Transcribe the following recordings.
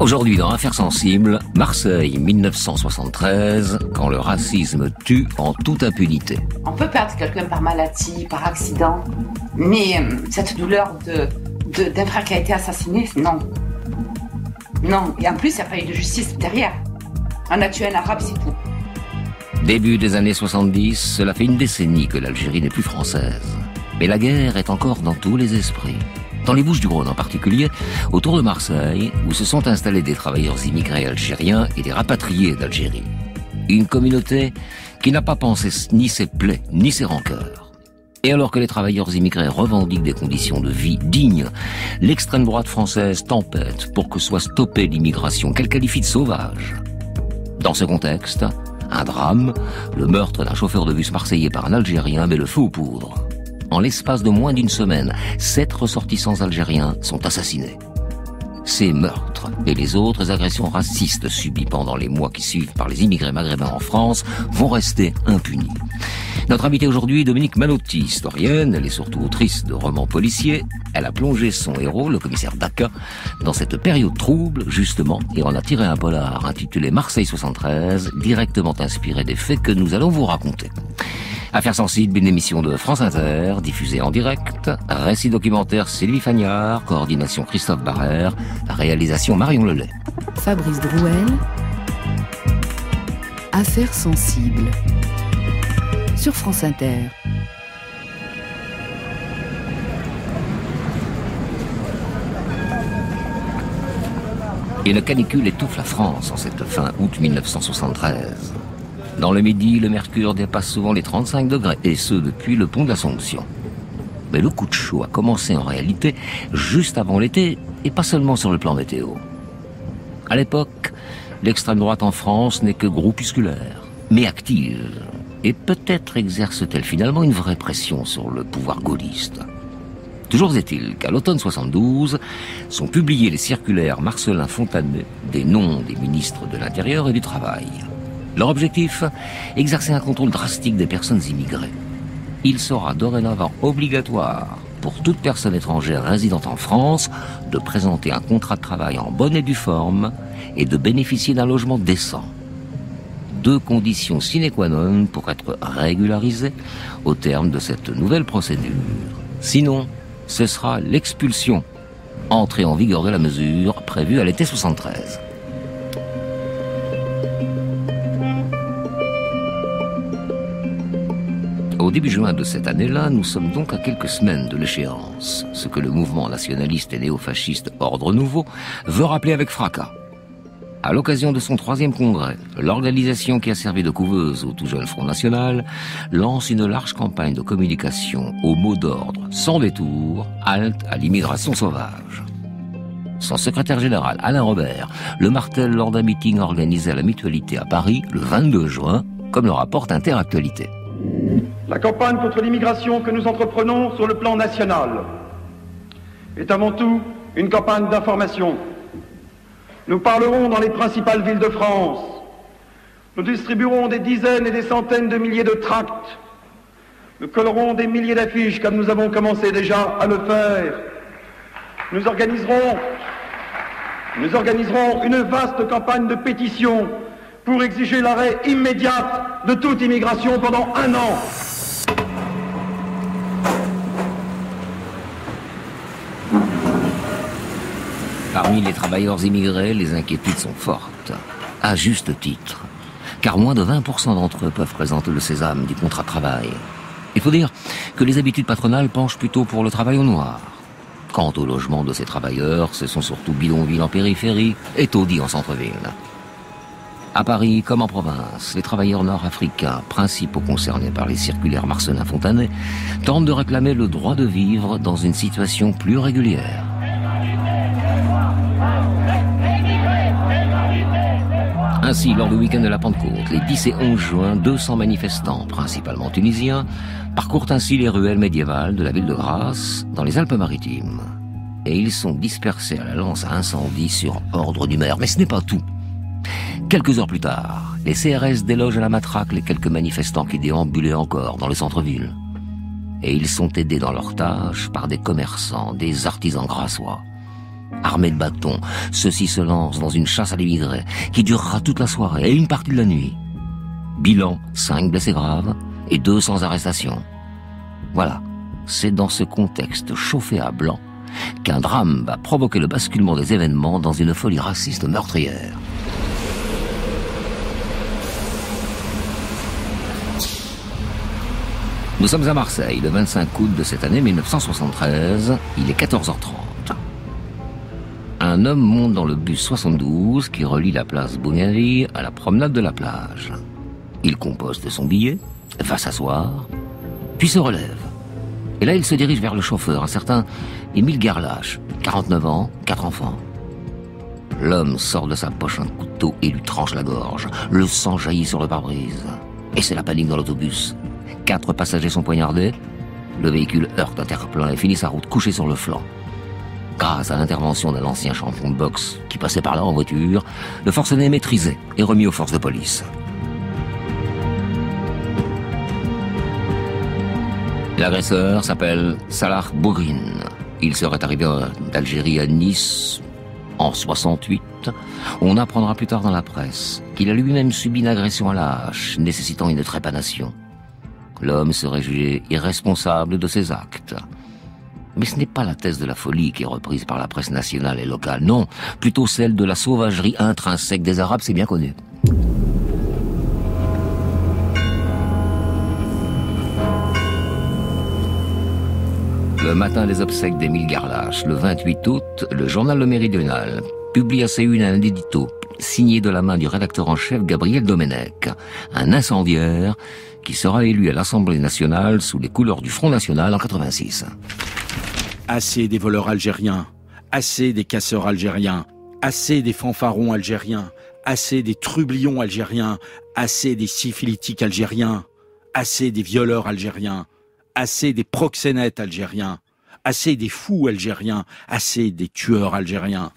Aujourd'hui, dans Affaires sensibles, Marseille 1973, quand le racisme tue en toute impunité. On peut perdre quelqu'un par maladie, par accident, mais cette douleur d'un frère qui a été assassiné, non. Non, et en plus, il n'y a pas eu de justice derrière. On a tué un arabe, c'est tout. Début des années 70, cela fait une décennie que l'Algérie n'est plus française. Mais la guerre est encore dans tous les esprits. Dans les Bouches-du-Rhône en particulier, autour de Marseille, où se sont installés des travailleurs immigrés algériens et des rapatriés d'Algérie. Une communauté qui n'a pas pensé ni ses plaies, ni ses rancœurs. Et alors que les travailleurs immigrés revendiquent des conditions de vie dignes, l'extrême droite française tempête pour que soit stoppée l'immigration qu'elle qualifie de sauvage. Dans ce contexte, un drame, le meurtre d'un chauffeur de bus marseillais par un Algérien met le feu aux poudres. En l'espace de moins d'une semaine, 7 ressortissants algériens sont assassinés. Ces meurtres et les autres agressions racistes subies pendant les mois qui suivent par les immigrés maghrébins en France vont rester impunis. Notre invitée aujourd'hui, Dominique Manotti, historienne, elle est surtout autrice de romans policiers. Elle a plongé son héros, le commissaire Daca, dans cette période trouble, justement, et en a tiré un polar intitulé Marseille 73, directement inspiré des faits que nous allons vous raconter. Affaires sensibles, une émission de France Inter, diffusée en direct, récit documentaire Sylvie Fagnard, coordination Christophe Barrère, réalisation Marion Lelay. Fabrice Drouel, Affaires sensibles, sur France Inter. Une canicule étouffe la France en cette fin août 1973. Dans le Midi, le mercure dépasse souvent les 35 degrés, et ce depuis le pont de l'Assomption. Mais le coup de chaud a commencé en réalité juste avant l'été, et pas seulement sur le plan météo. À l'époque, l'extrême droite en France n'est que groupusculaire, mais active, et peut-être exerce-t-elle finalement une vraie pression sur le pouvoir gaulliste. Toujours est-il qu'à l'automne 72, sont publiées les circulaires Marcellin-Fontanet des noms des ministres de l'Intérieur et du Travail. Leur objectif, exercer un contrôle drastique des personnes immigrées. Il sera dorénavant obligatoire pour toute personne étrangère résidant en France de présenter un contrat de travail en bonne et due forme et de bénéficier d'un logement décent. 2 conditions sine qua non pour être régularisé au terme de cette nouvelle procédure. Sinon, ce sera l'expulsion, entrée en vigueur de la mesure prévue à l'été 73. Au début juin de cette année-là, nous sommes donc à quelques semaines de l'échéance, ce que le mouvement nationaliste et néofasciste Ordre Nouveau veut rappeler avec fracas. À l'occasion de son 3e congrès, l'organisation qui a servi de couveuse au tout jeune Front National lance une large campagne de communication au mot d'ordre sans détour, halte à l'immigration sauvage. Son secrétaire général, Alain Robert, le martèle lors d'un meeting organisé à la Mutualité à Paris le 22 juin, comme le rapporte Interactualité. La campagne contre l'immigration que nous entreprenons sur le plan national est avant tout une campagne d'information. Nous parlerons dans les principales villes de France. Nous distribuerons des dizaines et des centaines de milliers de tracts. Nous collerons des milliers d'affiches comme nous avons commencé déjà à le faire. Nous organiserons une vaste campagne de pétition pour exiger l'arrêt immédiat de toute immigration pendant 1 an. Parmi les travailleurs immigrés, les inquiétudes sont fortes, à juste titre, car moins de 20% d'entre eux peuvent présenter le sésame du contrat de travail. Il faut dire que les habitudes patronales penchent plutôt pour le travail au noir. Quant au logement de ces travailleurs, ce sont surtout bidonvilles en périphérie et taudis en centre-ville. À Paris, comme en province, les travailleurs nord-africains, principaux concernés par les circulaires Marcellin-Fontanet, tentent de réclamer le droit de vivre dans une situation plus régulière. Ainsi, lors du week-end de la Pentecôte, les 10 et 11 juin, 200 manifestants, principalement tunisiens, parcourent ainsi les ruelles médiévales de la ville de Grasse, dans les Alpes-Maritimes. Et ils sont dispersés à la lance à incendie sur ordre du maire. Mais ce n'est pas tout. Quelques heures plus tard, les CRS délogent à la matraque les quelques manifestants qui déambulaient encore dans le centre-ville. Et ils sont aidés dans leur tâche par des commerçants, des artisans grassois. Armés de bâtons, ceux-ci se lancent dans une chasse à l'immigré qui durera toute la soirée et une partie de la nuit. Bilan, 5 blessés graves et 200 arrestations. Voilà, c'est dans ce contexte chauffé à blanc qu'un drame va provoquer le basculement des événements dans une folie raciste meurtrière. Nous sommes à Marseille, le 25 août de cette année 1973, il est 14h30. Un homme monte dans le bus 72 qui relie la place Bougainville à la promenade de la plage. Il composte son billet, va s'asseoir, puis se relève. Et là, il se dirige vers le chauffeur, un certain Émile Garlache, 49 ans, 4 enfants. L'homme sort de sa poche un couteau et lui tranche la gorge. Le sang jaillit sur le pare-brise. Et c'est la panique dans l'autobus. 4 passagers sont poignardés. Le véhicule heurte un terre-plein et finit sa route couché sur le flanc. Grâce à l'intervention d'un ancien champion de boxe qui passait par là en voiture, le forcené est maîtrisé et remis aux forces de police. L'agresseur s'appelle Salah Bourine. Il serait arrivé d'Algérie à Nice en 68. On apprendra plus tard dans la presse qu'il a lui-même subi une agression à la hache, nécessitant une trépanation. L'homme serait jugé irresponsable de ses actes. Mais ce n'est pas la thèse de la folie qui est reprise par la presse nationale et locale, non, plutôt celle de la sauvagerie intrinsèque des Arabes, c'est bien connu. Le matin des obsèques d'Émile Garlache, le 28 août, le journal Le Méridional publie à ses unes un édito signé de la main du rédacteur en chef Gabriel Domenech, un incendiaire qui sera élu à l'Assemblée nationale sous les couleurs du Front National en 86. Assez des voleurs algériens, assez des casseurs algériens, assez des fanfarons algériens, assez des trublions algériens, assez des syphilitiques algériens, assez des violeurs algériens, assez des proxénètes algériens, assez des fous algériens, assez des tueurs algériens.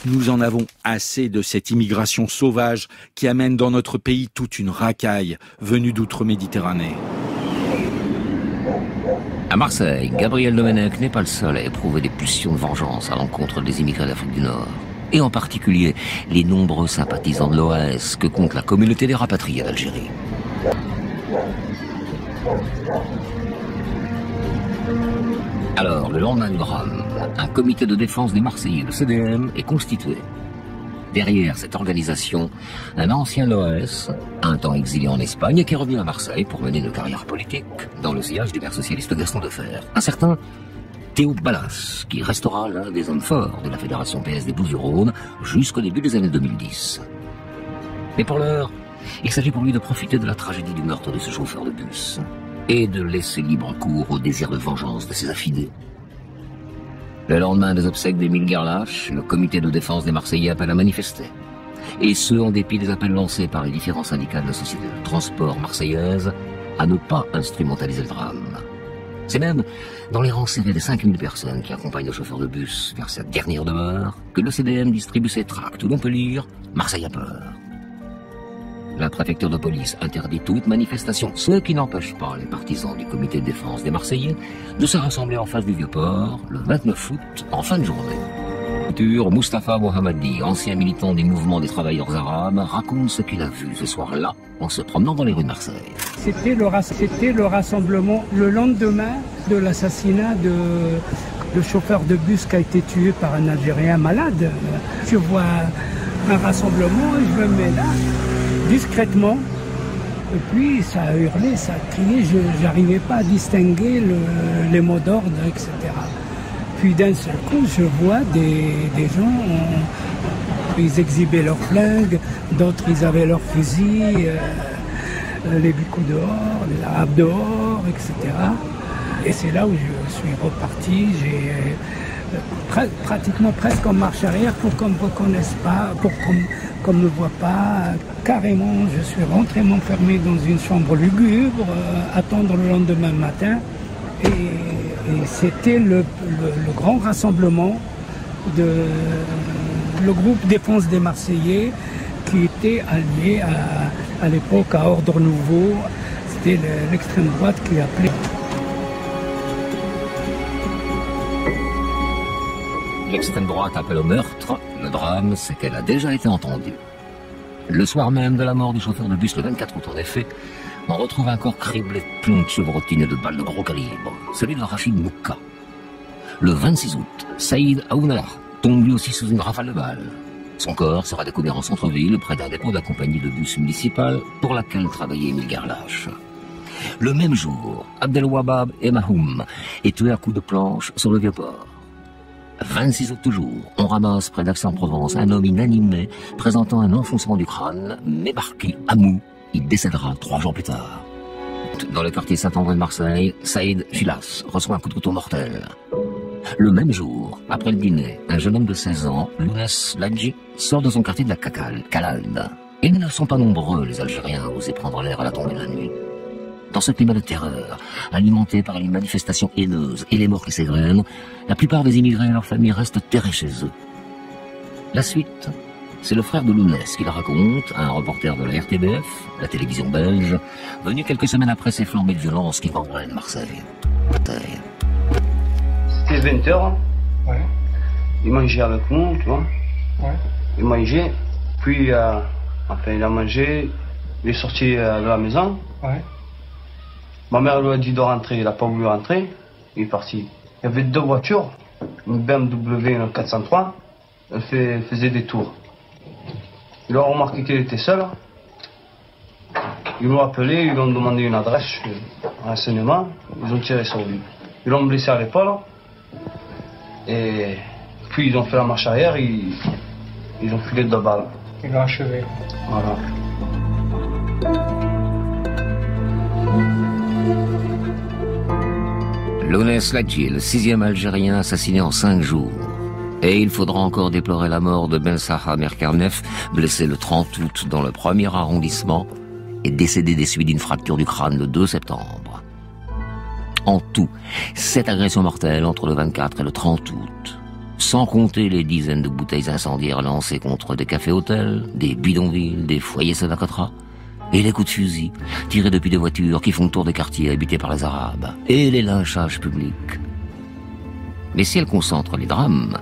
Nous en avons assez de cette immigration sauvage qui amène dans notre pays toute une racaille venue d'outre-Méditerranée. À Marseille, Gabriel Domenech n'est pas le seul à éprouver des pulsions de vengeance à l'encontre des immigrés d'Afrique du Nord. Et en particulier les nombreux sympathisants de l'OAS que compte la communauté des rapatriés d'Algérie. Alors, le lendemain du drame, un comité de défense des Marseillais, le CDM, est constitué. Derrière cette organisation, un ancien de l'OAS, un temps exilé en Espagne et qui est revenu à Marseille pour mener une carrière politique dans le sillage du maire socialiste Gaston Defferre. Un certain Théo Ballas, qui restera l'un des hommes forts de la fédération PS des Bouches-du-Rhône jusqu'au début des années 2010. Mais pour l'heure, il s'agit pour lui de profiter de la tragédie du meurtre de ce chauffeur de bus et de laisser libre cours au désir de vengeance de ses affidés. Le lendemain des obsèques d'Émile Garlache, le comité de défense des Marseillais appelle à manifester. Et ce, en dépit des appels lancés par les différents syndicats de la société de transport marseillaise à ne pas instrumentaliser le drame. C'est même dans les rangs serrés des 5000 personnes qui accompagnent le chauffeur de bus vers sa dernière demeure que le CDM distribue ses tracts où l'on peut lire « Marseille a peur ». La préfecture de police interdit toute manifestation, ce qui n'empêche pas les partisans du comité de défense des Marseillais de se rassembler en face du Vieux-Port le 29 août en fin de journée. Moustapha Mohammadi, ancien militant du mouvement des travailleurs arabes, raconte ce qu'il a vu ce soir-là en se promenant dans les rues de Marseille. C'était le rassemblement le lendemain de l'assassinat de chauffeur de bus qui a été tué par un Algérien malade. Je vois un rassemblement et je me mets là, discrètement. Et puis ça a hurlé, ça a crié, je n'arrivais pas à distinguer les mots d'ordre, etc. Puis d'un seul coup, je vois des gens, ils exhibaient leurs flingues, d'autres ils avaient leurs fusils, les bicots dehors, les arabes dehors, etc. Et c'est là où je suis reparti, j'ai pratiquement presque en marche arrière pour qu'on ne me reconnaisse pas, pour qu'on ne me voit pas. Carrément, je suis rentré m'enfermer dans une chambre lugubre, attendre le lendemain matin. Et c'était le grand rassemblement le groupe défense des Marseillais qui était allié à l'époque à Ordre Nouveau. C'était l'extrême droite qui appelait. L'extrême droite appelle au meurtre. Le drame, c'est qu'elle a déjà été entendue. Le soir même de la mort du chauffeur de bus, le 24 août en effet, on retrouve un corps criblé de plombs de chevrotines et de balles de gros calibre, celui de Rachid Mouka. Le 26 août, Saïd Aounallah tombe lui aussi sous une rafale de balles. Son corps sera découvert en centre-ville, près d'un dépôt de la compagnie de bus municipale pour laquelle travaillait Émile Gerlache. Le même jour, Abdelwahab et Mahoum est tué à coups de planche sur le Vieux-Port. 26 août toujours, on ramasse près d'Aix-en-Provence un homme inanimé présentant un enfoncement du crâne, mais marqué Amou. Il décédera 3 jours plus tard. Dans le quartier Saint-André de Marseille, Saïd Chilas reçoit un coup de couteau mortel. Le même jour, après le dîner, un jeune homme de 16 ans, Lounès Ladji, sort de son quartier de la Calade. Ils ne sont pas nombreux, les Algériens, à oser prendre l'air à la tombée de la nuit. Dans ce climat de terreur, alimenté par les manifestations haineuses et les morts qui s'égrènent, la plupart des immigrés et leurs familles restent terrés chez eux. La suite, c'est le frère de Lounès qui la raconte à un reporter de la RTBF, la télévision belge, venu quelques semaines après ces flambées de violence qui gangrènent Marseille. C'était 20h. Ouais. Il mangeait avec nous, tu vois. Ouais. Il mangeait, puis il a mangé, il est sorti de la maison. Ouais. Ma mère lui a dit de rentrer, il n'a pas voulu rentrer, il est parti. Il y avait 2 voitures, une BMW et une 403, elle faisait des tours. Ils ont remarqué qu'il était seul, ils l'ont appelé, ils lui ont demandé une adresse, un renseignement, ils ont tiré sur lui. Ils l'ont blessé à l'épaule, et puis ils ont fait la marche arrière, ils ont filé 2 balles. Ils l'ont achevé. Voilà. Lounès Ladji est le 6e Algérien assassiné en 5 jours. Et il faudra encore déplorer la mort de Ben Saha Merkarnef, blessé le 30 août dans le 1er arrondissement et décédé des suites d'une fracture du crâne le 2 septembre. En tout, 7 agressions mortelles entre le 24 et le 30 août. Sans compter les dizaines de bouteilles incendiaires lancées contre des cafés-hôtels, des bidonvilles, des foyers Sadakatra, et les coups de fusil tirés depuis des voitures qui font le tour des quartiers habités par les Arabes, et les lynchages publics. Mais si elle concentre les drames,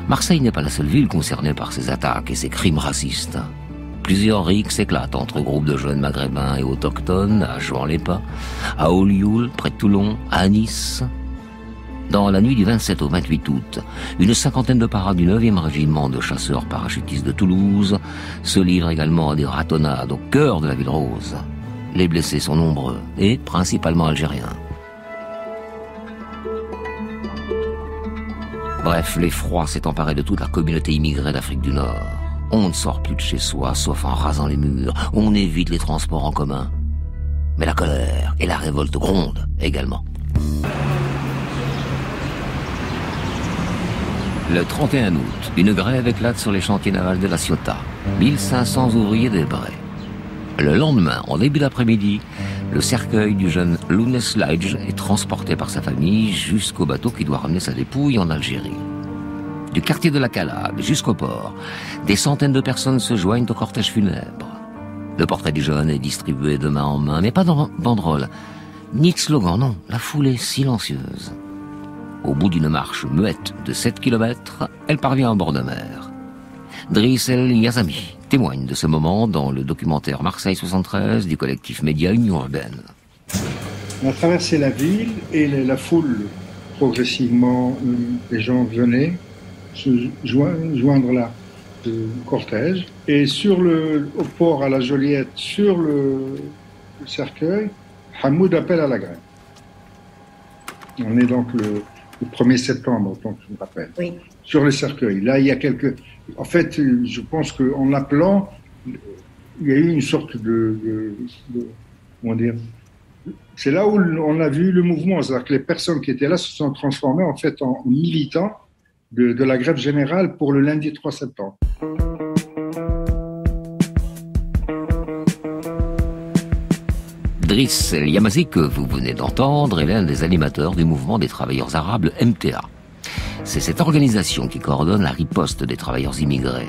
Marseille n'est pas la seule ville concernée par ces attaques et ces crimes racistes. Plusieurs rixes s'éclatent entre groupes de jeunes maghrébins et autochtones à Juan-les-Pins, à Olioul, près de Toulon, à Nice. Dans la nuit du 27 au 28 août, une 50aine de parades du 9e régiment de chasseurs parachutistes de Toulouse se livrent également à des ratonnades au cœur de la ville rose. Les blessés sont nombreux et principalement algériens. Bref, l'effroi s'est emparé de toute la communauté immigrée d'Afrique du Nord. On ne sort plus de chez soi, sauf en rasant les murs. On évite les transports en commun. Mais la colère et la révolte grondent également. Le 31 août, une grève éclate sur les chantiers navals de la Ciotat. 1500 ouvriers débrés. Le lendemain, en début d'après-midi, le cercueil du jeune Lounès Ladji est transporté par sa famille jusqu'au bateau qui doit ramener sa dépouille en Algérie. Du quartier de la Calade jusqu'au port, des centaines de personnes se joignent au cortège funèbre. Le portrait du jeune est distribué de main en main, mais pas dans banderole, ni de slogan, non, la foule est silencieuse. Au bout d'une marche muette de 7 km, elle parvient en bord de mer. Driss El Yazami témoigne de ce moment dans le documentaire Marseille 73 du collectif Média Union Urbaine. On a traversé la ville et la foule, progressivement, les gens venaient se joindre là, le cortège. Et au port à la Joliette, sur le cercueil, Hamoud appelle à la grève. On est donc le 1er septembre, autant que je me rappelle. Oui. Sur le cercueil. Là, il y a En fait, je pense qu'en l'appelant, il y a eu une sorte comment dire. C'est là où on a vu le mouvement. C'est-à-dire que les personnes qui étaient là se sont transformées en fait en militants de la grève générale pour le lundi 3 septembre. Driss El Yamazi, que vous venez d'entendre, est l'un des animateurs du mouvement des travailleurs arabes MTA. C'est cette organisation qui coordonne la riposte des travailleurs immigrés.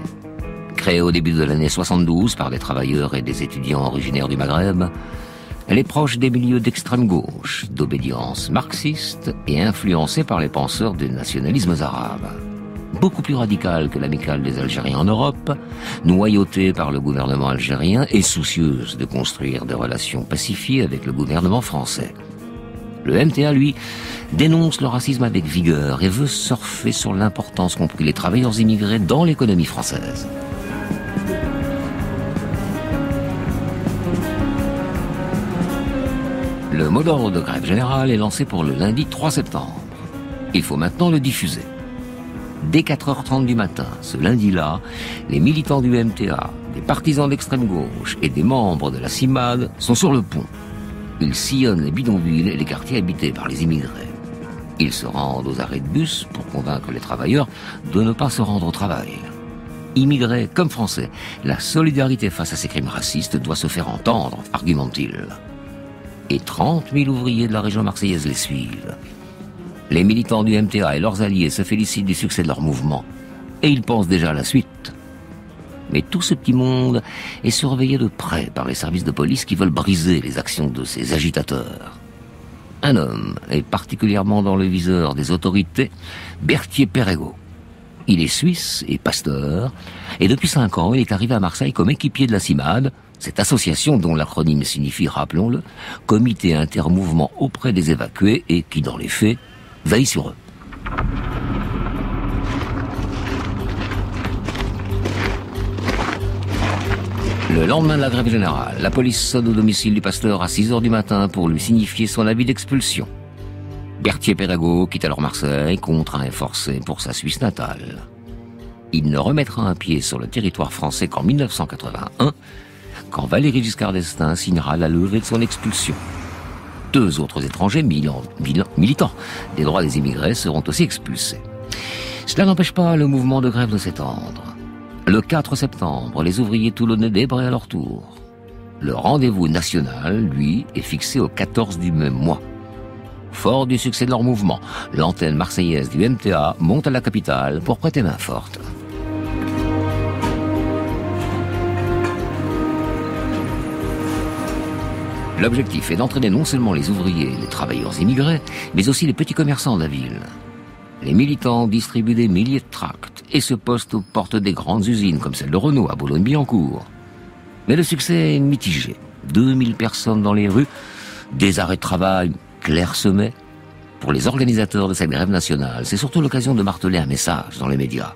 Créée au début de l'année 72 par des travailleurs et des étudiants originaires du Maghreb, elle est proche des milieux d'extrême gauche, d'obédience marxiste et influencée par les penseurs des nationalismes arabes. beaucoup plus radicale que l'amicale des Algériens en Europe, noyautée par le gouvernement algérien et soucieuse de construire des relations pacifiées avec le gouvernement français. Le MTA, lui, dénonce le racisme avec vigueur et veut surfer sur l'importance qu'ont pris les travailleurs immigrés dans l'économie française. Le mot d'ordre de grève générale est lancé pour le lundi 3 septembre. Il faut maintenant le diffuser. Dès 4h30 du matin, ce lundi-là, les militants du MTA, des partisans d'extrême gauche et des membres de la CIMAD sont sur le pont. Ils sillonnent les bidonvilles et les quartiers habités par les immigrés. Ils se rendent aux arrêts de bus pour convaincre les travailleurs de ne pas se rendre au travail. Immigrés comme Français, la solidarité face à ces crimes racistes doit se faire entendre, argumente-t-il. Et 30 000 ouvriers de la région marseillaise les suivent. Les militants du MTA et leurs alliés se félicitent du succès de leur mouvement. Et ils pensent déjà à la suite. Mais tout ce petit monde est surveillé de près par les services de police qui veulent briser les actions de ces agitateurs. Un homme est particulièrement dans le viseur des autorités, Berthier-Perregaux. Il est suisse et pasteur, et depuis 5 ans, il est arrivé à Marseille comme équipier de la CIMAD, cette association dont l'acronyme signifie, rappelons-le, Comité intermouvement auprès des évacués et qui, dans les faits, veille sur eux. Le lendemain de la grève générale, la police sonne au domicile du pasteur à 6h du matin pour lui signifier son avis d'expulsion. Berthier-Perregaux quitte alors Marseille, contraint et forcé pour sa Suisse natale. Il ne remettra un pied sur le territoire français qu'en 1981, quand Valéry Giscard d'Estaing signera la levée de son expulsion. 2 autres étrangers militants des droits des immigrés seront aussi expulsés. Cela n'empêche pas le mouvement de grève de s'étendre. Le 4 septembre, les ouvriers toulonnais débrayent à leur tour. Le rendez-vous national, lui, est fixé au 14 du même mois. Fort du succès de leur mouvement, l'antenne marseillaise du MTA monte à la capitale pour prêter main forte. L'objectif est d'entraîner non seulement les ouvriers et les travailleurs immigrés, mais aussi les petits commerçants de la ville. Les militants distribuent des milliers de tracts et se postent aux portes des grandes usines comme celle de Renault à Boulogne-Billancourt. Mais le succès est mitigé. 2000 personnes dans les rues, des arrêts de travail clairsemés. Pour les organisateurs de cette grève nationale, c'est surtout l'occasion de marteler un message dans les médias.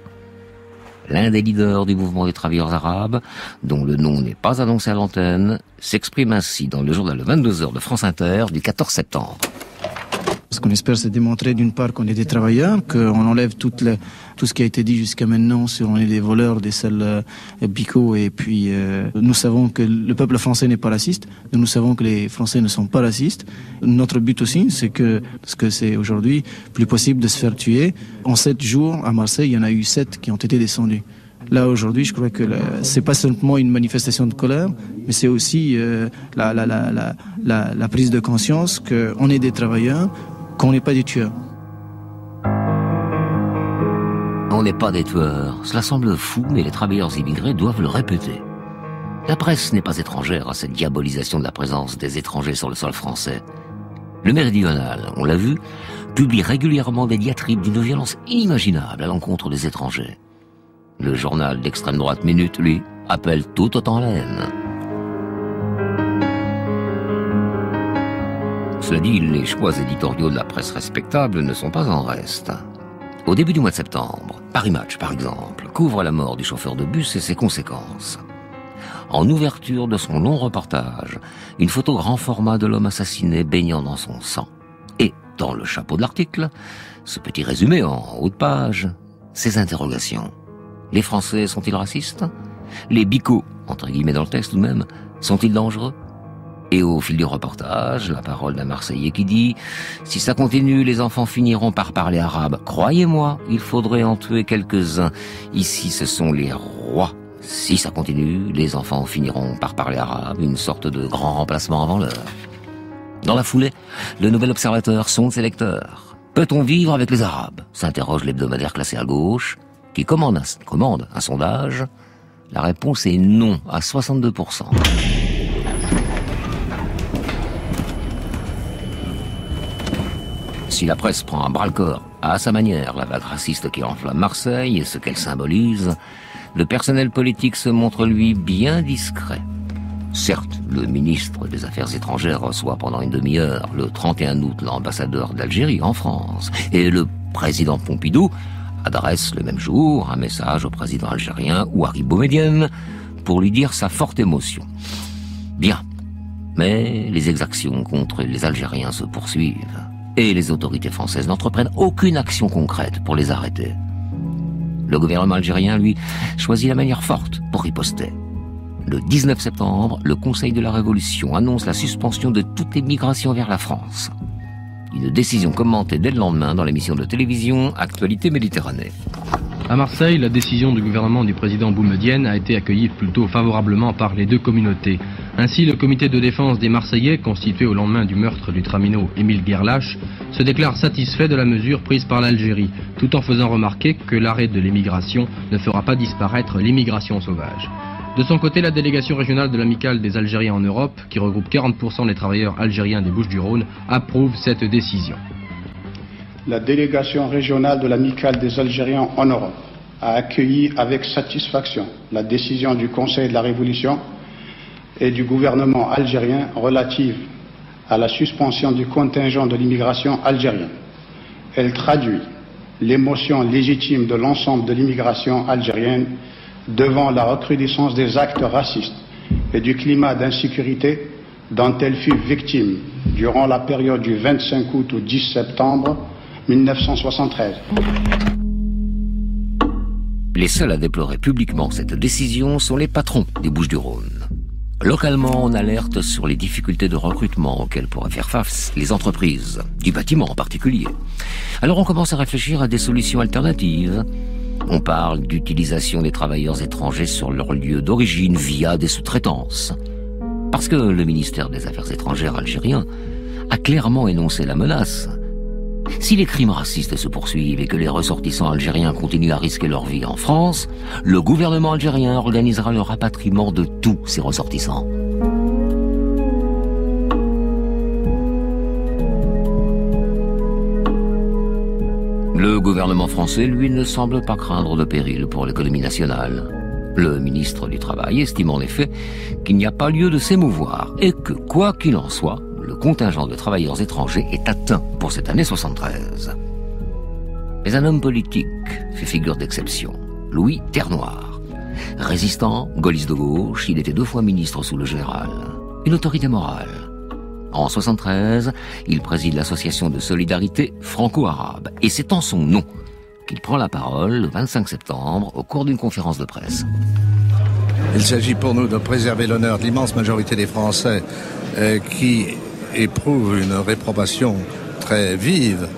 L'un des leaders du mouvement des travailleurs arabes, dont le nom n'est pas annoncé à l'antenne, s'exprime ainsi dans le journal de 22h de France Inter du 14 septembre. Ce qu'on espère, c'est démontrer d'une part qu'on est des travailleurs, qu'on enlève tout ce qui a été dit jusqu'à maintenant sur on est des voleurs, des sales bicots, et puis nous savons que le peuple français n'est pas raciste, nous savons que les Français ne sont pas racistes. Notre but aussi, c'est que, parce que c'est aujourd'hui plus possible de se faire tuer. En 7 jours, à Marseille, il y en a eu 7 qui ont été descendus. Là, aujourd'hui, je crois que c'est pas seulement une manifestation de colère, mais c'est aussi la prise de conscience qu'on est des travailleurs, qu'on n'est pas des tueurs. On n'est pas des tueurs. Cela semble fou, mais les travailleurs immigrés doivent le répéter. La presse n'est pas étrangère à cette diabolisation de la présence des étrangers sur le sol français. Le Méridional, on l'a vu, publie régulièrement des diatribes d'une violence inimaginable à l'encontre des étrangers. Le journal d'extrême droite Minute, lui, appelle tout autant la haine. Cela dit, les choix éditoriaux de la presse respectable ne sont pas en reste. Au début du mois de septembre, Paris Match, par exemple, couvre la mort du chauffeur de bus et ses conséquences. En ouverture de son long reportage, une photo grand format de l'homme assassiné baignant dans son sang. Et, dans le chapeau de l'article, ce petit résumé en haut de page, ces interrogations. Les Français sont-ils racistes? Les bicots, entre guillemets dans le texte tout de même, sont-ils dangereux? Et au fil du reportage, la parole d'un Marseillais qui dit « Si ça continue, les enfants finiront par parler arabe. Croyez-moi, il faudrait en tuer quelques-uns. Ici, ce sont les rois. Si ça continue, les enfants finiront par parler arabe. » Une sorte de grand remplacement avant l'heure. Dans la foulée, le Nouvel Observateur sonde ses lecteurs. « Peut-on vivre avec les Arabes ?» s'interroge l'hebdomadaire classé à gauche, qui commande un sondage. La réponse est non, à 62%. Si la presse prend à bras-le-corps À sa manière, la vague raciste qui enflamme Marseille et ce qu'elle symbolise, le personnel politique se montre lui bien discret. Certes, le ministre des Affaires étrangères reçoit pendant une demi-heure, le 31 août, l'ambassadeur d'Algérie en France. Et le président Pompidou adresse le même jour un message au président algérien Ouari Boumedienne pour lui dire sa forte émotion. Bien, mais les exactions contre les Algériens se poursuivent et les autorités françaises n'entreprennent aucune action concrète pour les arrêter. Le gouvernement algérien, lui, choisit la manière forte pour riposter. Le 19 septembre, le Conseil de la Révolution annonce la suspension de toute émigration vers la France. Une décision commentée dès le lendemain dans l'émission de télévision Actualité Méditerranée. À Marseille, la décision du gouvernement du président Boumedienne a été accueillie plutôt favorablement par les deux communautés. Ainsi, le comité de défense des Marseillais, constitué au lendemain du meurtre du traminot Émile Guerlache, se déclare satisfait de la mesure prise par l'Algérie, tout en faisant remarquer que l'arrêt de l'émigration ne fera pas disparaître l'immigration sauvage. De son côté, la délégation régionale de l'Amicale des Algériens en Europe, qui regroupe 40% des travailleurs algériens des Bouches-du-Rhône, approuve cette décision. La délégation régionale de l'Amicale des Algériens en Europe a accueilli avec satisfaction la décision du Conseil de la Révolution et du gouvernement algérien relative à la suspension du contingent de l'immigration algérienne. Elle traduit l'émotion légitime de l'ensemble de l'immigration algérienne devant la recrudescence des actes racistes et du climat d'insécurité dont elle fut victime durant la période du 25 août au 10 septembre 1973. Les seuls à déplorer publiquement cette décision sont les patrons des Bouches-du-Rhône. Localement, on alerte sur les difficultés de recrutement auxquelles pourraient faire face les entreprises, du bâtiment en particulier. Alors on commence à réfléchir à des solutions alternatives. On parle d'utilisation des travailleurs étrangers sur leur lieu d'origine via des sous-traitances. Parce que le ministère des Affaires étrangères algérien a clairement énoncé la menace. Si les crimes racistes se poursuivent et que les ressortissants algériens continuent à risquer leur vie en France, le gouvernement algérien organisera le rapatriement de tous ces ressortissants. Le gouvernement français, lui, ne semble pas craindre de péril pour l'économie nationale. Le ministre du Travail estime en effet qu'il n'y a pas lieu de s'émouvoir et que, quoi qu'il en soit, le contingent de travailleurs étrangers est atteint pour cette année 73. Mais un homme politique fait figure d'exception, Louis Terrenoire. Résistant, gaulliste de gauche, il était 2 fois ministre sous le général. Une autorité morale. En 73, il préside l'association de solidarité franco-arabe. Et c'est en son nom qu'il prend la parole le 25 septembre au cours d'une conférence de presse. Il s'agit pour nous de préserver l'honneur de l'immense majorité des Français qui éprouvent une réprobation très vive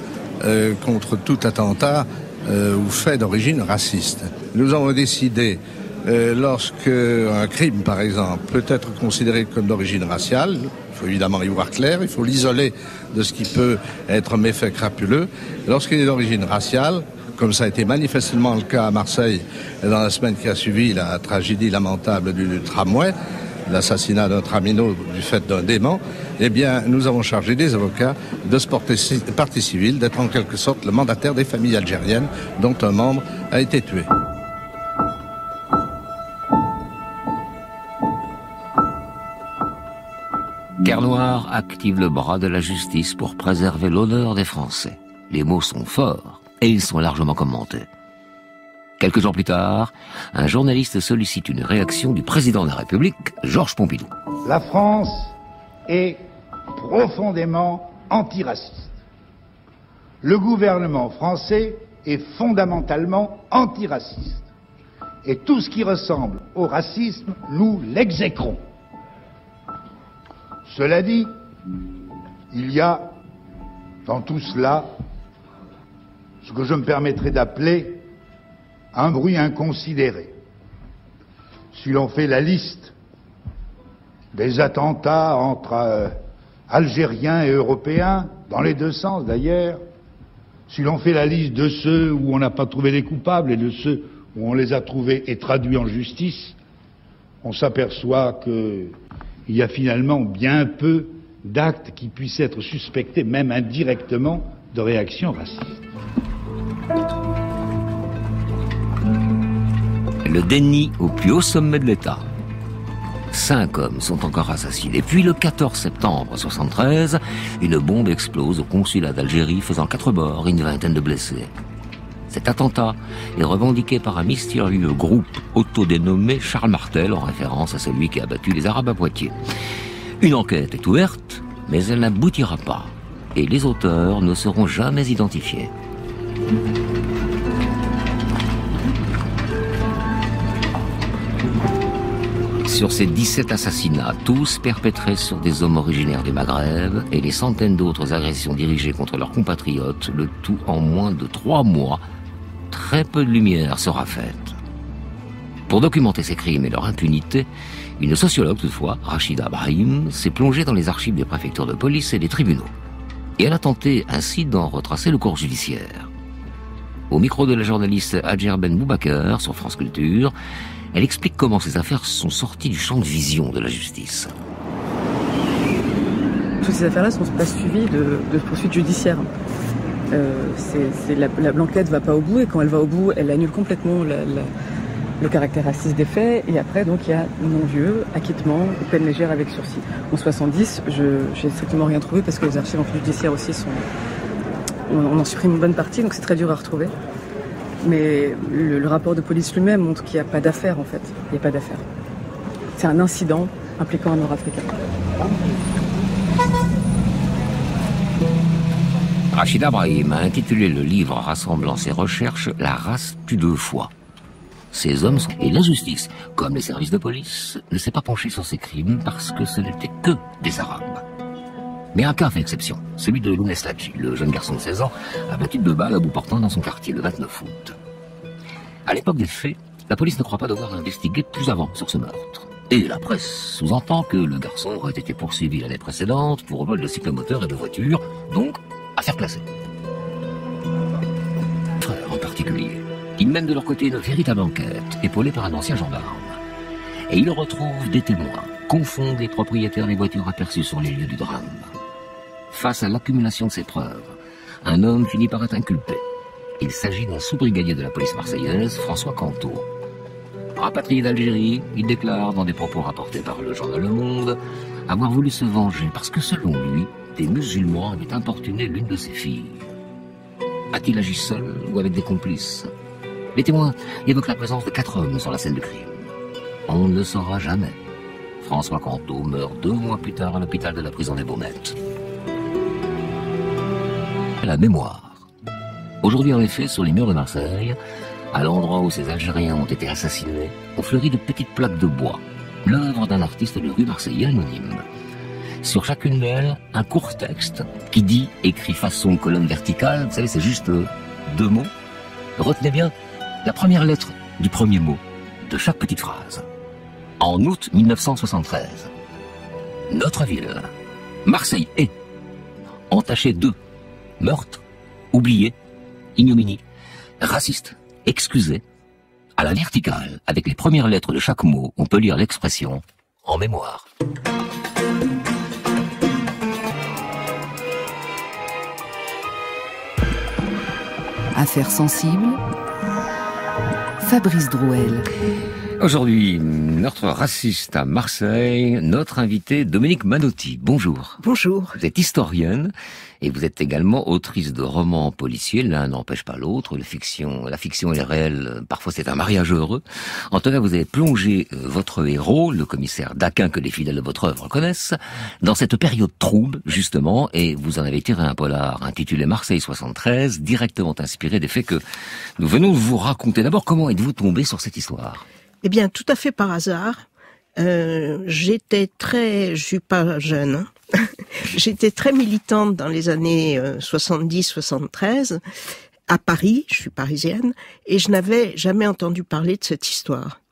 contre tout attentat ou fait d'origine raciste. Nous avons décidé, lorsque un crime, par exemple, peut être considéré comme d'origine raciale, il faut évidemment y voir clair, il faut l'isoler de ce qui peut être méfait crapuleux. Lorsqu'il est d'origine raciale, comme ça a été manifestement le cas à Marseille dans la semaine qui a suivi la tragédie lamentable du tramway, l'assassinat d'un traminot du fait d'un dément, eh bien, nous avons chargé des avocats de se porter partie civile, d'être en quelque sorte le mandataire des familles algériennes dont un membre a été tué. Terrenoire active le bras de la justice pour préserver l'honneur des Français. Les mots sont forts et ils sont largement commentés. Quelques jours plus tard, un journaliste sollicite une réaction du président de la République, Georges Pompidou. La France est profondément antiraciste. Le gouvernement français est fondamentalement antiraciste. Et tout ce qui ressemble au racisme, nous l'exécrons. Cela dit, il y a dans tout cela ce que je me permettrai d'appeler un bruit inconsidéré. Si l'on fait la liste des attentats entre Algériens et Européens, dans les deux sens d'ailleurs, si l'on fait la liste de ceux où on n'a pas trouvé les coupables et de ceux où on les a trouvés et traduits en justice, on s'aperçoit qu'il y a finalement bien peu d'actes qui puissent être suspectés, même indirectement, de réactions racistes. Le déni au plus haut sommet de l'État. 5 hommes sont encore assassinés. Puis le 14 septembre 1973, une bombe explose au consulat d'Algérie, faisant 4 morts et une vingtaine de blessés. Cet attentat est revendiqué par un mystérieux groupe autodénommé Charles Martel, en référence à celui qui a battu les Arabes à Poitiers. Une enquête est ouverte, mais elle n'aboutira pas. Et les auteurs ne seront jamais identifiés. Sur ces 17 assassinats, tous perpétrés sur des hommes originaires du Maghreb, et les centaines d'autres agressions dirigées contre leurs compatriotes, le tout en moins de 3 mois, très peu de lumière sera faite. Pour documenter ces crimes et leur impunité, une sociologue toutefois, Rachida Brahim, s'est plongée dans les archives des préfectures de police et des tribunaux. Et elle a tenté ainsi d'en retracer le cours judiciaire. Au micro de la journaliste Hadjer Ben Boubaker sur France Culture, elle explique comment ces affaires sont sorties du champ de vision de la justice. Toutes ces affaires-là sont pas suivies de poursuites judiciaires. L'enquête va pas au bout, et quand elle va au bout, elle annule complètement le caractère raciste des faits, et après donc il y a non-lieu, acquittement, peine légère avec sursis. En 70, j'ai strictement rien trouvé parce que les archives en fait judiciaire aussi on en supprime une bonne partie, donc c'est très dur à retrouver. Mais le rapport de police lui-même montre qu'il n'y a pas d'affaire en fait. Il n'y a pas d'affaire. C'est un incident impliquant un Nord-Africain. Rachida Brahim a intitulé le livre rassemblant ses recherches « La race tue 2 fois ». Ces hommes sont... Et la justice, comme les services de police, ne s'est pas penchée sur ces crimes parce que ce n'étaient que des Arabes. Mais un cas fait exception, celui de Lounès Ladji, le jeune garçon de 16 ans, abattu de balles à bout portant dans son quartier le 29 août. À l'époque des faits, la police ne croit pas devoir investiguer plus avant sur ce meurtre. Et la presse sous-entend que le garçon aurait été poursuivi l'année précédente pour vol de cyclomoteurs et de voitures, donc affaire classée. Frères en particulier, ils mènent de leur côté une véritable enquête, épaulée par un ancien gendarme. Et ils retrouvent des témoins, confondent les propriétaires des voitures aperçues sur les lieux du drame. Face à l'accumulation de ces preuves, un homme finit par être inculpé. Il s'agit d'un sous-brigadier de la police marseillaise, François Canto. Rapatrié d'Algérie, il déclare dans des propos rapportés par le journal Le Monde avoir voulu se venger parce que selon lui, des musulmans avaient importuné l'une de ses filles. A-t-il agi seul ou avec des complices? Les témoins évoquent la présence de 4 hommes sur la scène du crime. On ne le saura jamais. François Canto meurt 2 mois plus tard à l'hôpital de la prison des Baumettes. La mémoire. Aujourd'hui, en effet, sur les murs de Marseille, à l'endroit où ces Algériens ont été assassinés, ont fleuri de petites plaques de bois, l'œuvre d'un artiste de rue marseillais anonyme. Sur chacune d'elles, un court texte qui dit, écrit façon colonne verticale, vous savez, c'est juste 2 mots. Retenez bien la première lettre du premier mot de chaque petite phrase. En août 1973, notre ville, Marseille est entachée de meurtre, oublié, ignominie, raciste, excusé. À la verticale, avec les premières lettres de chaque mot, on peut lire l'expression « en mémoire ». Affaires sensibles, Fabrice Drouel. Aujourd'hui, meurtre raciste à Marseille, notre invité Dominique Manotti. Bonjour. Bonjour. Vous êtes historienne et vous êtes également autrice de romans policiers. L'un n'empêche pas l'autre. La fiction et le réel, parfois c'est un mariage heureux. En tout cas, vous avez plongé votre héros, le commissaire Daquin, que les fidèles de votre œuvre connaissent, dans cette période trouble, justement, et vous en avez tiré un polar intitulé Marseille 73, directement inspiré des faits que nous venons de vous raconter. D'abord, comment êtes-vous tombé sur cette histoire ? Eh bien, tout à fait par hasard. Je suis pas jeune, hein. J'étais très militante dans les années 70-73 à Paris, je suis parisienne, et je n'avais jamais entendu parler de cette histoire.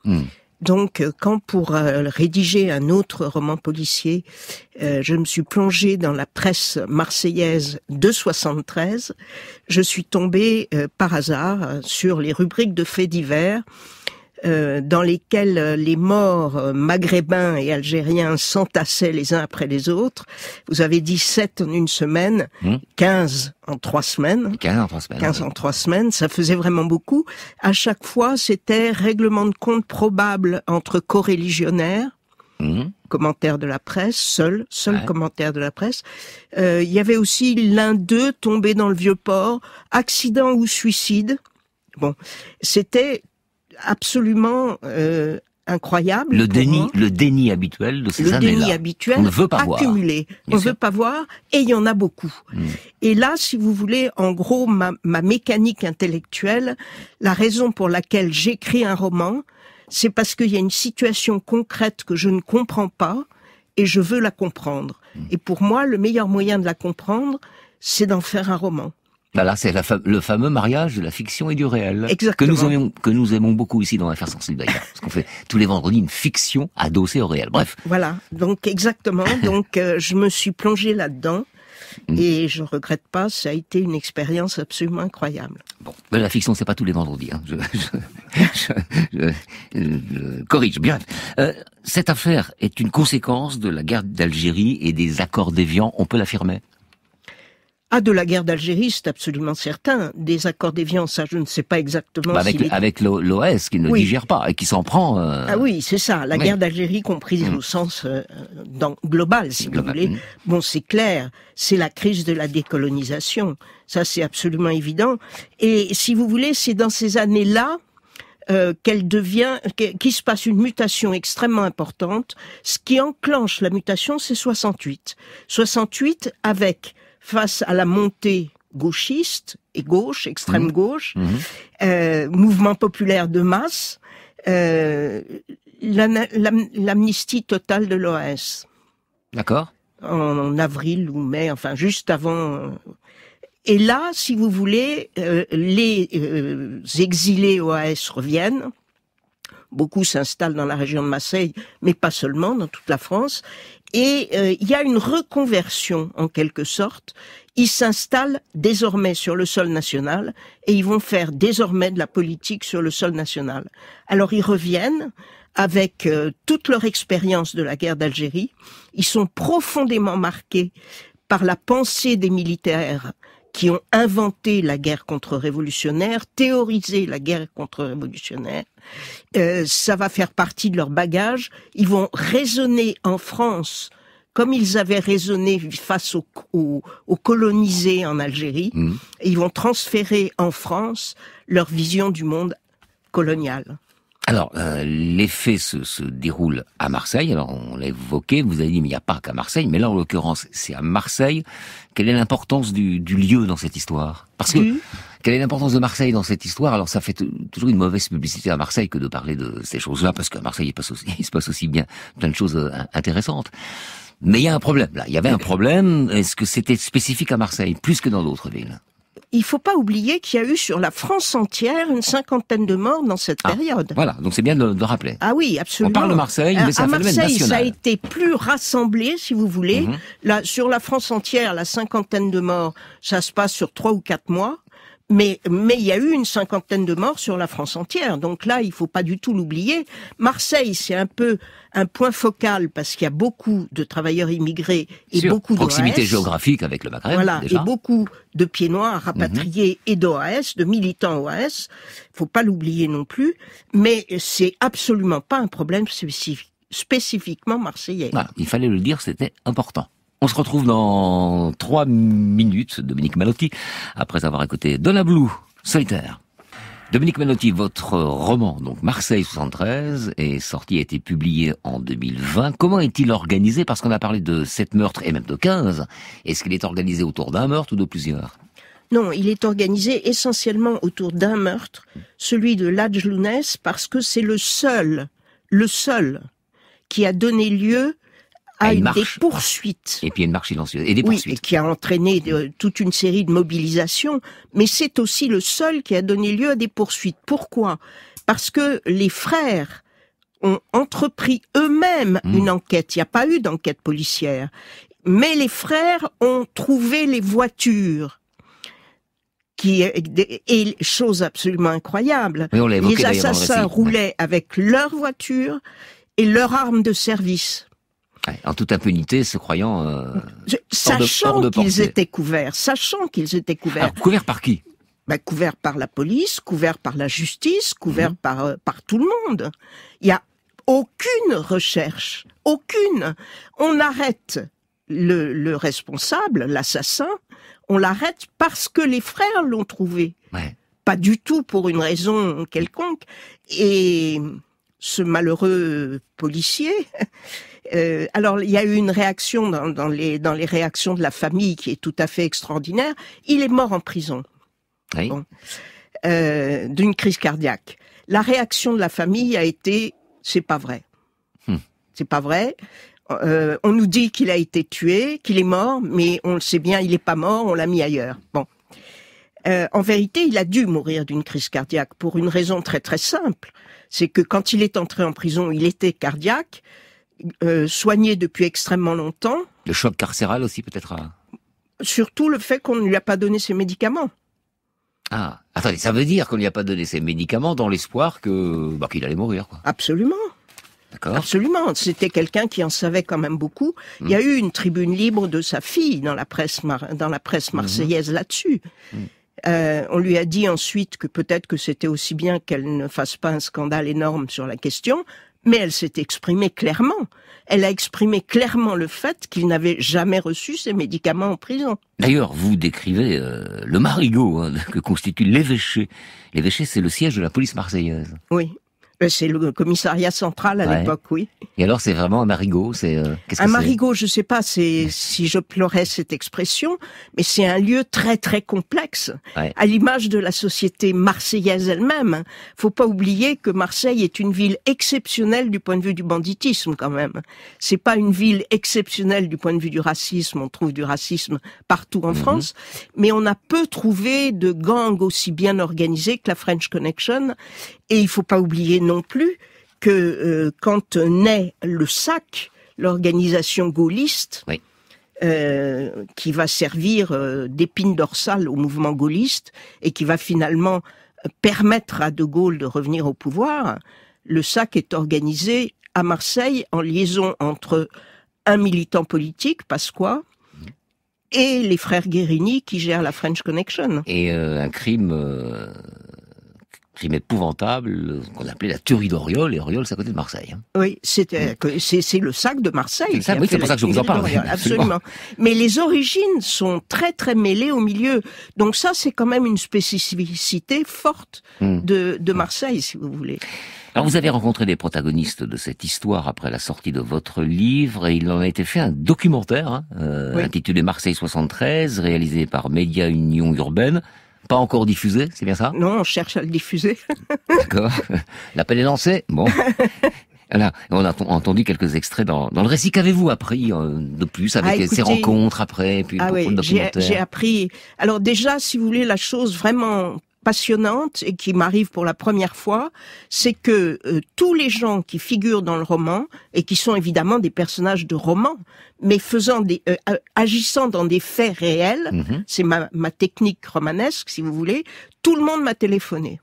Donc, quand pour rédiger un autre roman policier, je me suis plongée dans la presse marseillaise de 73, je suis tombée par hasard sur les rubriques de faits divers dans lesquels les morts maghrébins et algériens s'entassaient les uns après les autres. Vous avez dit 7 en une semaine, 15 en 3 semaines. 15 en 3 semaines, ça faisait vraiment beaucoup. À chaque fois, c'était règlement de compte probable entre coreligionnaires. Commentaire de la presse, seul commentaire de la presse. Il y avait aussi l'un d'eux tombé dans le Vieux-Port, accident ou suicide. Bon, c'était absolument incroyable. Le déni habituel de ces années-là. Le déni habituel, on ne veut pas accumulé. On ne veut pas voir, et il y en a beaucoup. Et là, si vous voulez, en gros, ma mécanique intellectuelle, la raison pour laquelle j'écris un roman, c'est parce qu'il y a une situation concrète que je ne comprends pas, et je veux la comprendre. Et pour moi, le meilleur moyen de la comprendre, c'est d'en faire un roman. Là, c'est le fameux mariage de la fiction et du réel. Exactement. Que nous aimons beaucoup ici dans Affaires sensibles d'ailleurs. Parce qu'on fait tous les vendredis une fiction adossée au réel. Bref. Voilà. Donc, exactement. Donc, je me suis plongée là-dedans. Et je regrette pas, ça a été une expérience absolument incroyable. Bon, mais la fiction, c'est pas tous les vendredis. Hein. Je corrige. Bien. Cette affaire est une conséquence de la guerre d'Algérie et des accords d'Évian, on peut l'affirmer? De la guerre d'Algérie, c'est absolument certain. Des accords d'Évian, ça, je ne sais pas exactement. Avec l'OAS qui ne digère pas et qui s'en prend. Ah oui, c'est ça. La guerre d'Algérie comprise au sens global, si vous voulez. Bon, c'est clair. C'est la crise de la décolonisation. Ça, c'est absolument évident. Et si vous voulez, c'est dans ces années-là qu'il se passe une mutation extrêmement importante. Ce qui enclenche la mutation, c'est 68. 68 avec, face à la montée gauchiste et gauche, extrême gauche, mouvement populaire de masse, l'amnistie totale de l'OAS. D'accord. En avril ou mai, enfin juste avant. Et là, si vous voulez, les exilés OAS reviennent. Beaucoup s'installent dans la région de Marseille, mais pas seulement, dans toute la France. Et il y a une reconversion, en quelque sorte. Ils s'installent désormais sur le sol national et ils vont faire désormais de la politique sur le sol national. Alors ils reviennent avec toute leur expérience de la guerre d'Algérie. Ils sont profondément marqués par la pensée des militaires qui ont inventé la guerre contre-révolutionnaire, théorisé la guerre contre-révolutionnaire. Ça va faire partie de leur bagage. Ils vont raisonner en France comme ils avaient raisonné face aux colonisés en Algérie. Et ils vont transférer en France leur vision du monde colonial. Alors, les faits se déroulent à Marseille. Alors, on l'a évoqué, vous avez dit, mais il n'y a pas qu'à Marseille. Mais là, en l'occurrence, c'est à Marseille. Quelle est l'importance du lieu dans cette histoire? Parce que, quelle est l'importance de Marseille dans cette histoire? Alors, ça fait toujours une mauvaise publicité à Marseille que de parler de ces choses-là, parce qu'à Marseille, il se passe aussi bien plein de choses intéressantes. Mais il y a un problème, là. Il y avait un problème. Est-ce que c'était spécifique à Marseille, plus que dans d'autres villes? Il faut pas oublier qu'il y a eu sur la France entière une 50aine de morts dans cette période. Voilà, donc c'est bien de le rappeler. Ah oui, absolument. On parle de Marseille, mais c'est un phénomène national. À Marseille, ça a été plus rassemblé, si vous voulez. Là, sur la France entière, la 50aine de morts, ça se passe sur 3 ou 4 mois. Mais il y a eu une 50aine de morts sur la France entière. Donc là, il faut pas du tout l'oublier. Marseille, c'est un peu un point focal parce qu'il y a beaucoup de travailleurs immigrés et beaucoup d'OAS. Proximité géographique avec le Maghreb. Voilà, déjà. et beaucoup de pieds noirs rapatriés et d'OAS, de militants OAS. Faut pas l'oublier non plus. Mais c'est absolument pas un problème spécifiquement marseillais. Voilà, il fallait le dire, c'était important. On se retrouve dans 3 minutes, Dominique Malotti, après avoir écouté Donna Blue, Solitaire. Dominique Malotti, votre roman, donc Marseille 73, est sorti, a été publié en 2020. Comment est-il organisé? Parce qu'on a parlé de 7 meurtres et même de 15. Est-ce qu'il est organisé autour d'un meurtre ou de plusieurs? Non, il est organisé essentiellement autour d'un meurtre, celui de Ladj Lounès, parce que c'est le seul qui a donné lieu à des poursuites. Et puis une marche silencieuse. Et des poursuites. Oui, et qui a entraîné toute une série de mobilisations. Mais c'est aussi le seul qui a donné lieu à des poursuites. Pourquoi? Parce que les frères ont entrepris eux-mêmes une enquête. Il n'y a pas eu d'enquête policière. Mais les frères ont trouvé les voitures Et chose absolument incroyable, oui, les assassins roulaient avec leur voiture et leur arme de service. Ouais, en toute impunité, se croyant sachant qu'ils étaient couverts. Alors, couverts par qui? Couverts par la police, couverts par la justice, couverts par tout le monde. Il n'y a aucune recherche, aucune. On arrête le responsable, l'assassin, on l'arrête parce que les frères l'ont trouvé. Ouais. Pas du tout pour une raison quelconque. Et ce malheureux policier... alors, il y a eu une réaction dans les réactions de la famille qui est tout à fait extraordinaire. Il est mort en prison. Oui. Bon. D'une crise cardiaque. La réaction de la famille a été « c'est pas vrai ». C'est pas vrai. On nous dit qu'il a été tué, qu'il est mort, mais on le sait bien, il est pas mort, on l'a mis ailleurs. Bon. En vérité, il a dû mourir d'une crise cardiaque pour une raison très très simple. C'est que quand il est entré en prison, il était cardiaque, soigné depuis extrêmement longtemps. Le choc carcéral aussi peut-être. Surtout le fait qu'on ne lui a pas donné ses médicaments. Ah, attendez, ça veut dire qu'on lui a pas donné ses médicaments dans l'espoir qu'il allait mourir, quoi. Absolument. D'accord. Absolument. C'était quelqu'un qui en savait quand même beaucoup. Il y a eu une tribune libre de sa fille dans la presse marseillaise là-dessus. On lui a dit ensuite que peut-être que c'était aussi bien qu'elle ne fasse pas un scandale énorme sur la question, mais elle s'est exprimée clairement. Elle a exprimé clairement le fait qu'il n'avait jamais reçu ses médicaments en prison. D'ailleurs, vous décrivez le marigot que constitue l'évêché. L'évêché, c'est le siège de la police marseillaise. Oui. C'est le commissariat central à l'époque, oui. Et alors, c'est vraiment un marigot, qu'est-ce que un marigot, je sais pas si je pleurais cette expression, mais c'est un lieu très très complexe, à l'image de la société marseillaise elle-même. Faut pas oublier que Marseille est une ville exceptionnelle du point de vue du banditisme, quand même. C'est pas une ville exceptionnelle du point de vue du racisme. On trouve du racisme partout en France, mais on a peu trouvé de gangs aussi bien organisés que la French Connection. Et il faut pas oublier non plus que quand naît le SAC, l'organisation gaulliste, qui va servir d'épine dorsale au mouvement gaulliste et qui va finalement permettre à De Gaulle de revenir au pouvoir, le SAC est organisé à Marseille en liaison entre un militant politique, Pasqua, et les frères Guérini qui gèrent la French Connection. Et un crime épouvantable, qu'on appelait la tuerie d'Oriol, et Oriol, c'est à côté de Marseille. Oui, c'est le SAC de Marseille. C'est pour ça que je vous en parle. Absolument. Mais les origines sont très très mêlées au milieu. Donc ça, c'est quand même une spécificité forte de Marseille, si vous voulez. Alors vous avez rencontré des protagonistes de cette histoire après la sortie de votre livre, et il en a été fait un documentaire intitulé Marseille 73, réalisé par Média Union Urbaine. Pas encore diffusé, c'est bien ça? Non, on cherche à le diffuser. D'accord. L'appel est lancé. Bon. Voilà. On a entendu quelques extraits dans le récit. Qu'avez-vous appris de plus avec ces rencontres après, puis le documentaire? J'ai appris. Alors déjà, si vous voulez, la chose vraiment passionnante et qui m'arrive pour la première fois, c'est que tous les gens qui figurent dans le roman et qui sont évidemment des personnages de roman, mais agissant dans des faits réels, c'est ma technique romanesque, si vous voulez, tout le monde m'a téléphoné.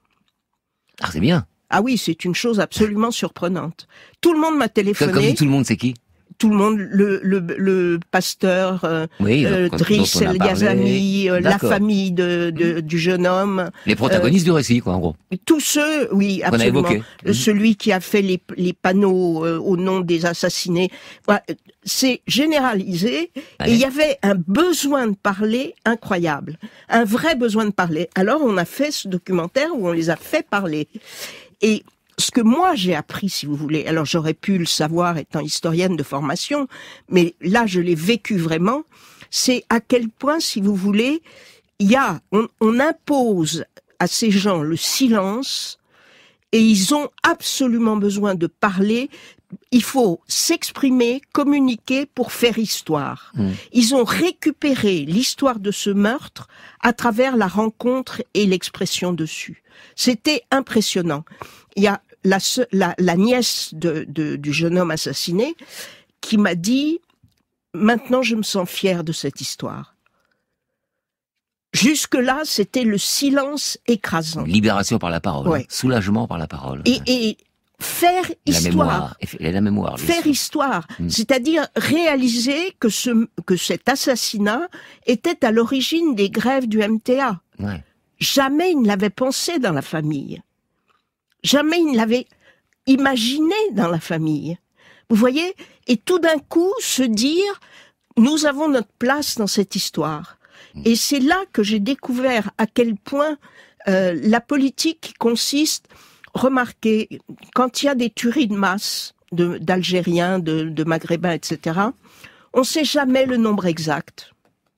Ah, c'est bien. Ah oui, c'est une chose absolument surprenante. Tout le monde m'a téléphoné. Comme dit tout le monde, c'est qui? Tout le monde, le pasteur, Driss El Ghazami, la famille du jeune homme. Les protagonistes du récit, quoi, en gros. Tous ceux, oui, absolument. Celui qui a fait les panneaux au nom des assassinés. Voilà, c'est généralisé. Et il y avait un besoin de parler incroyable. Un vrai besoin de parler. Alors, on a fait ce documentaire où on les a fait parler. Et ce que moi j'ai appris, si vous voulez, alors j'aurais pu le savoir étant historienne de formation, mais là je l'ai vécu vraiment, c'est à quel point, si vous voulez, on impose à ces gens le silence et ils ont absolument besoin de parler. Il faut s'exprimer, communiquer pour faire histoire. Ils ont récupéré l'histoire de ce meurtre à travers la rencontre et l'expression dessus. C'était impressionnant. Il y a la nièce du jeune homme assassiné qui m'a dit « Maintenant, je me sens fière de cette histoire. Jusque-là, c'était le silence écrasant. Libération par la parole, Ouais. soulagement par la parole. Et faire histoire. La mémoire. bien Faire sûr. histoire, c'est-à-dire réaliser que cet assassinat était à l'origine des grèves du MTA. Ouais. Jamais il ne l'avait pensé dans la famille. Jamais il ne l'avait imaginé dans la famille. Vous voyez? Et tout d'un coup, se dire, nous avons notre place dans cette histoire. Et c'est là que j'ai découvert à quel point la politique consiste, remarquez, quand il y a des tueries de masse d'Algériens, de Maghrébins, etc., on ne sait jamais le nombre exact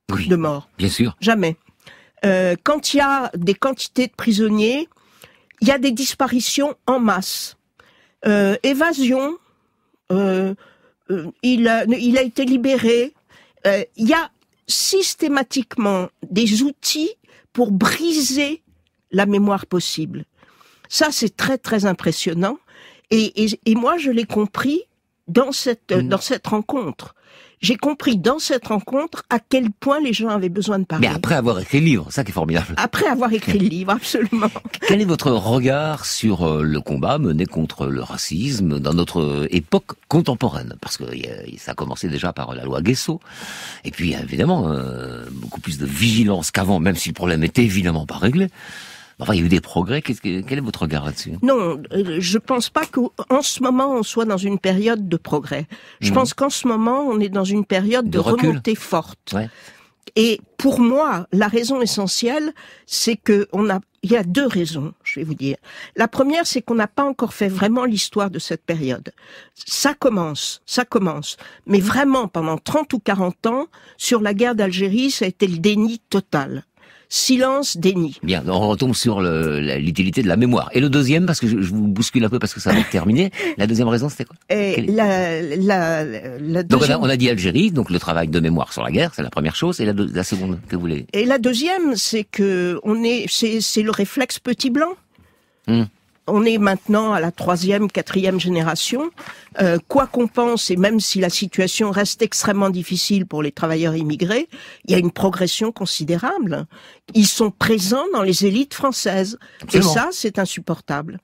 de morts. Bien sûr. Jamais. Quand il y a des quantités de prisonniers, il y a des disparitions en masse. Évasion, il a été libéré. Il y a systématiquement des outils pour briser la mémoire possible. Ça, c'est très, très impressionnant. Et moi, je l'ai compris dans cette rencontre. J'ai compris dans cette rencontre à quel point les gens avaient besoin de parler. Mais après avoir écrit le livre, ça qui est formidable. Après avoir écrit le livre, absolument. Quel est votre regard sur le combat mené contre le racisme dans notre époque contemporaine? Parce que ça a commencé déjà par la loi Guesso. Et puis, évidemment, beaucoup plus de vigilance qu'avant, même si le problème était évidemment pas réglé. Enfin, il y a eu des progrès. Quel est votre regard là-dessus? Non, je pense pas qu'en ce moment, on soit dans une période de progrès. Je pense qu'en ce moment, on est dans une période de remontée forte. Ouais. Et pour moi, la raison essentielle, c'est que il y a deux raisons, je vais vous dire. La première, c'est qu'on n'a pas encore fait vraiment l'histoire de cette période. Ça commence. Mais vraiment, pendant 30 ou 40 ans, sur la guerre d'Algérie, ça a été le déni total. Silence, déni. Bien, on retombe sur l'utilité de la mémoire. Et le deuxième, parce que je vous bouscule un peu parce que ça va terminer, la deuxième raison, c'était quoi? La donc deuxième... on a dit Algérie, donc le travail de mémoire sur la guerre, c'est la première chose. Et la seconde que vous voulez? Et la deuxième, c'est que c'est le réflexe petit blanc. On est maintenant à la 3e, 4e génération. Quoi qu'on pense, et même si la situation reste extrêmement difficile pour les travailleurs immigrés, il y a une progression considérable. Ils sont présents dans les élites françaises. Absolument. Et ça, c'est insupportable.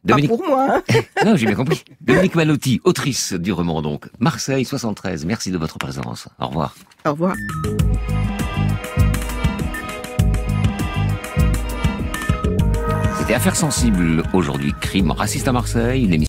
Dominique... Pas pour moi. Hein. Non, j'ai bien compris. Dominique Malotti, autrice du roman donc. Marseille 73. Merci de votre présence. Au revoir. Au revoir. C'était Affaires sensibles aujourd'hui. Crime raciste à Marseille, une émission